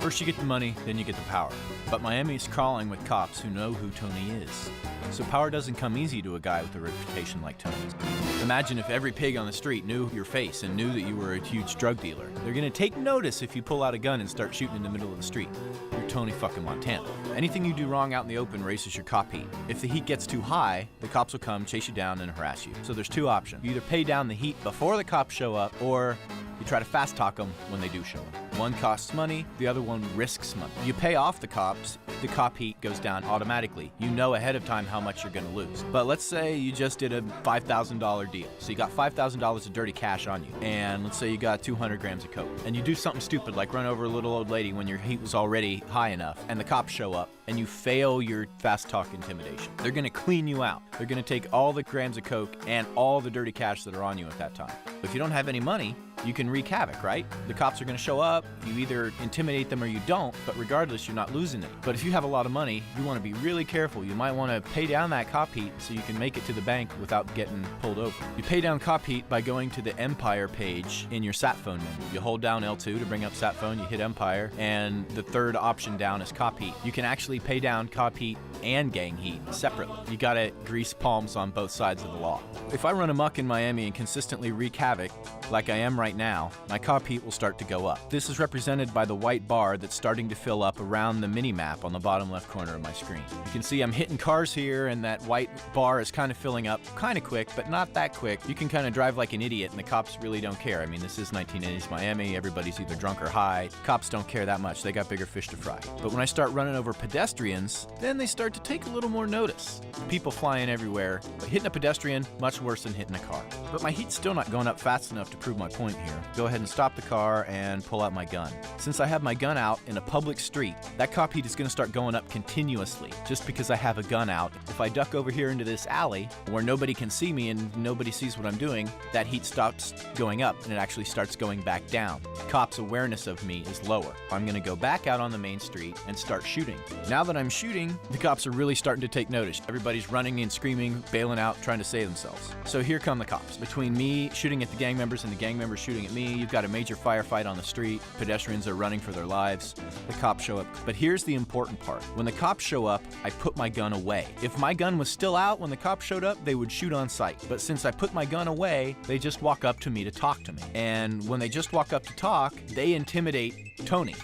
First you get the money, then you get the power. But Miami's crawling with cops who know who Tony is. So power doesn't come easy to a guy with a reputation like Tony's. Imagine if every pig on the street knew your face and knew that you were a huge drug dealer. They're gonna take notice if you pull out a gun and start shooting in the middle of the street. You're Tony fucking Montana. Anything you do wrong out in the open raises your cop heat. If the heat gets too high, the cops will come, chase you down, and harass you. So there's two options. You either pay down the heat before the cops show up, or you try to fast talk them when they do show up. One costs money, the other one risks money. You pay off the cops, the cop heat goes down automatically. You know ahead of time how much you're gonna lose. But let's say you just did a $5,000 deal. So you got $5,000 of dirty cash on you. And let's say you got 200 grams of coke. And you do something stupid like run over a little old lady when your heat was already high enough, and the cops show up, and you fail your fast talk intimidation. They're gonna clean you out. They're gonna take all the grams of coke and all the dirty cash that are on you at that time. If you don't have any money, you can wreak havoc, right? The cops are gonna show up, you either intimidate them or you don't, but regardless, you're not losing any. But if you have a lot of money, you wanna be really careful. You might wanna pay down that cop heat so you can make it to the bank without getting pulled over. You pay down cop heat by going to the Empire page in your sat phone menu. You hold down L2 to bring up sat phone, you hit Empire, and the third option down is cop heat. You can actually pay down cop heat and gang heat separately. You gotta grease palms on both sides of the law. If I run amok in Miami and consistently wreak havoc, like I am right now, my cop heat will start to go up. This is represented by the white bar that's starting to fill up around the mini-map on the bottom left corner of my screen. You can see I'm hitting cars here, and that white bar is kind of filling up kind of quick, but not that quick. You can kind of drive like an idiot, and the cops really don't care. I mean, this is 1980s Miami. Everybody's either drunk or high. Cops don't care that much. They got bigger fish to fry. But when I start running over pedestrians, then they start to take a little more notice. People flying everywhere, but hitting a pedestrian, much worse than hitting a car. But my heat's still not going up fast enough to prove my point here. Go ahead and stop the car and pull out my gun. Since I have my gun out in a public street, that cop heat is gonna start going up continuously just because I have a gun out. If I duck over here into this alley where nobody can see me and nobody sees what I'm doing, that heat stops going up and it actually starts going back down. Cops' awareness of me is lower. I'm gonna go back out on the main street and start shooting. Now that I'm shooting, the cops are really starting to take notice. Everybody's running and screaming, bailing out, trying to save themselves. So here come the cops. Between me shooting at the gang members and the gang members shooting at me, you've got a major firefight on the street. Pedestrians are running for their lives. The cops show up. But here's the important part. When the cops show up, I put my gun away. If my gun was still out when the cops showed up, they would shoot on sight. But since I put my gun away, they just walk up to me to talk to me. And when they just walk up to talk, they intimidate Tony.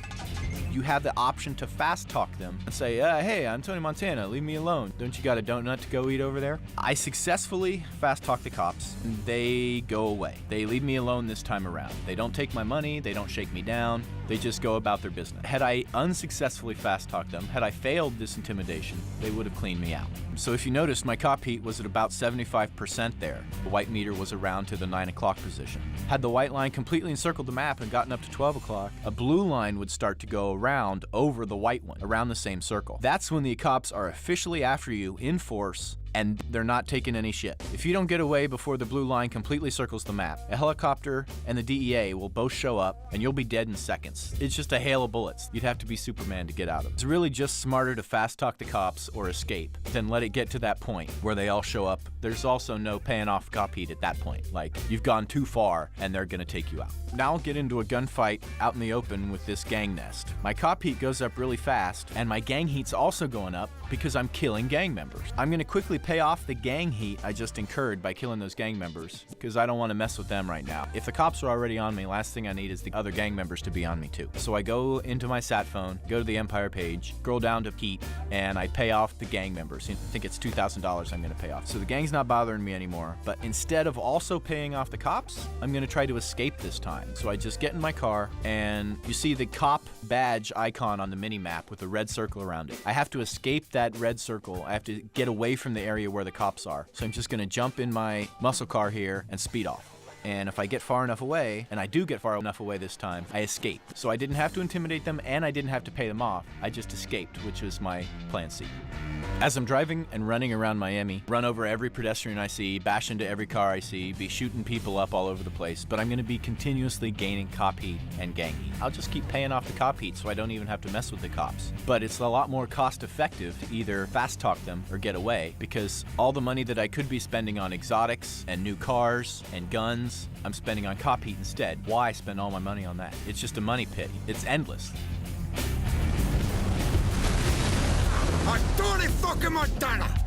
You have the option to fast talk them and say, hey, I'm Tony Montana, leave me alone. Don't you got a donut to go eat over there? I successfully fast talk the cops, and they go away. They leave me alone this time around. They don't take my money, they don't shake me down, they just go about their business. Had I unsuccessfully fast talked them, had I failed this intimidation, they would have cleaned me out. So if you notice, my cop heat was at about 75% there. The white meter was around to the 9 o'clock position. Had the white line completely encircled the map and gotten up to 12 o'clock, a blue line would start to go around over the white one, around the same circle. That's when the cops are officially after you in force, and they're not taking any shit. If you don't get away before the blue line completely circles the map, a helicopter and the DEA will both show up and you'll be dead in seconds. It's just a hail of bullets. You'd have to be Superman to get out of it. It's really just smarter to fast talk the cops or escape than let it get to that point where they all show up. There's also no paying off cop heat at that point. Like, you've gone too far and they're gonna take you out. Now I'll get into a gunfight out in the open with this gang nest. My cop heat goes up really fast and my gang heat's also going up because I'm killing gang members. I'm gonna quickly pay off the gang heat I just incurred by killing those gang members because I don't want to mess with them right now. If the cops are already on me, last thing I need is the other gang members to be on me too. So I go into my sat phone, go to the Empire page, scroll down to heat, and I pay off the gang members. I think it's $2,000 I'm gonna pay off. So the gang's not bothering me anymore, but instead of also paying off the cops, I'm gonna try to escape this time. So I just get in my car and you see the cop badge icon on the mini map with a red circle around it. I have to escape that red circle. I have to get away from the area where the cops are. So I'm just gonna jump in my muscle car here and speed off. And if I get far enough away, and I do get far enough away this time, I escape. So I didn't have to intimidate them and I didn't have to pay them off. I just escaped, which was my plan C. As I'm driving and running around Miami, run over every pedestrian I see, bash into every car I see, be shooting people up all over the place, but I'm gonna be continuously gaining cop heat and gang heat. I'll just keep paying off the cop heat so I don't even have to mess with the cops. But it's a lot more cost effective to either fast talk them or get away because all the money that I could be spending on exotics and new cars and guns, I'm spending on cop heat instead. Why spend all my money on that? It's just a money pit. It's endless. I'm Tony fucking Montana!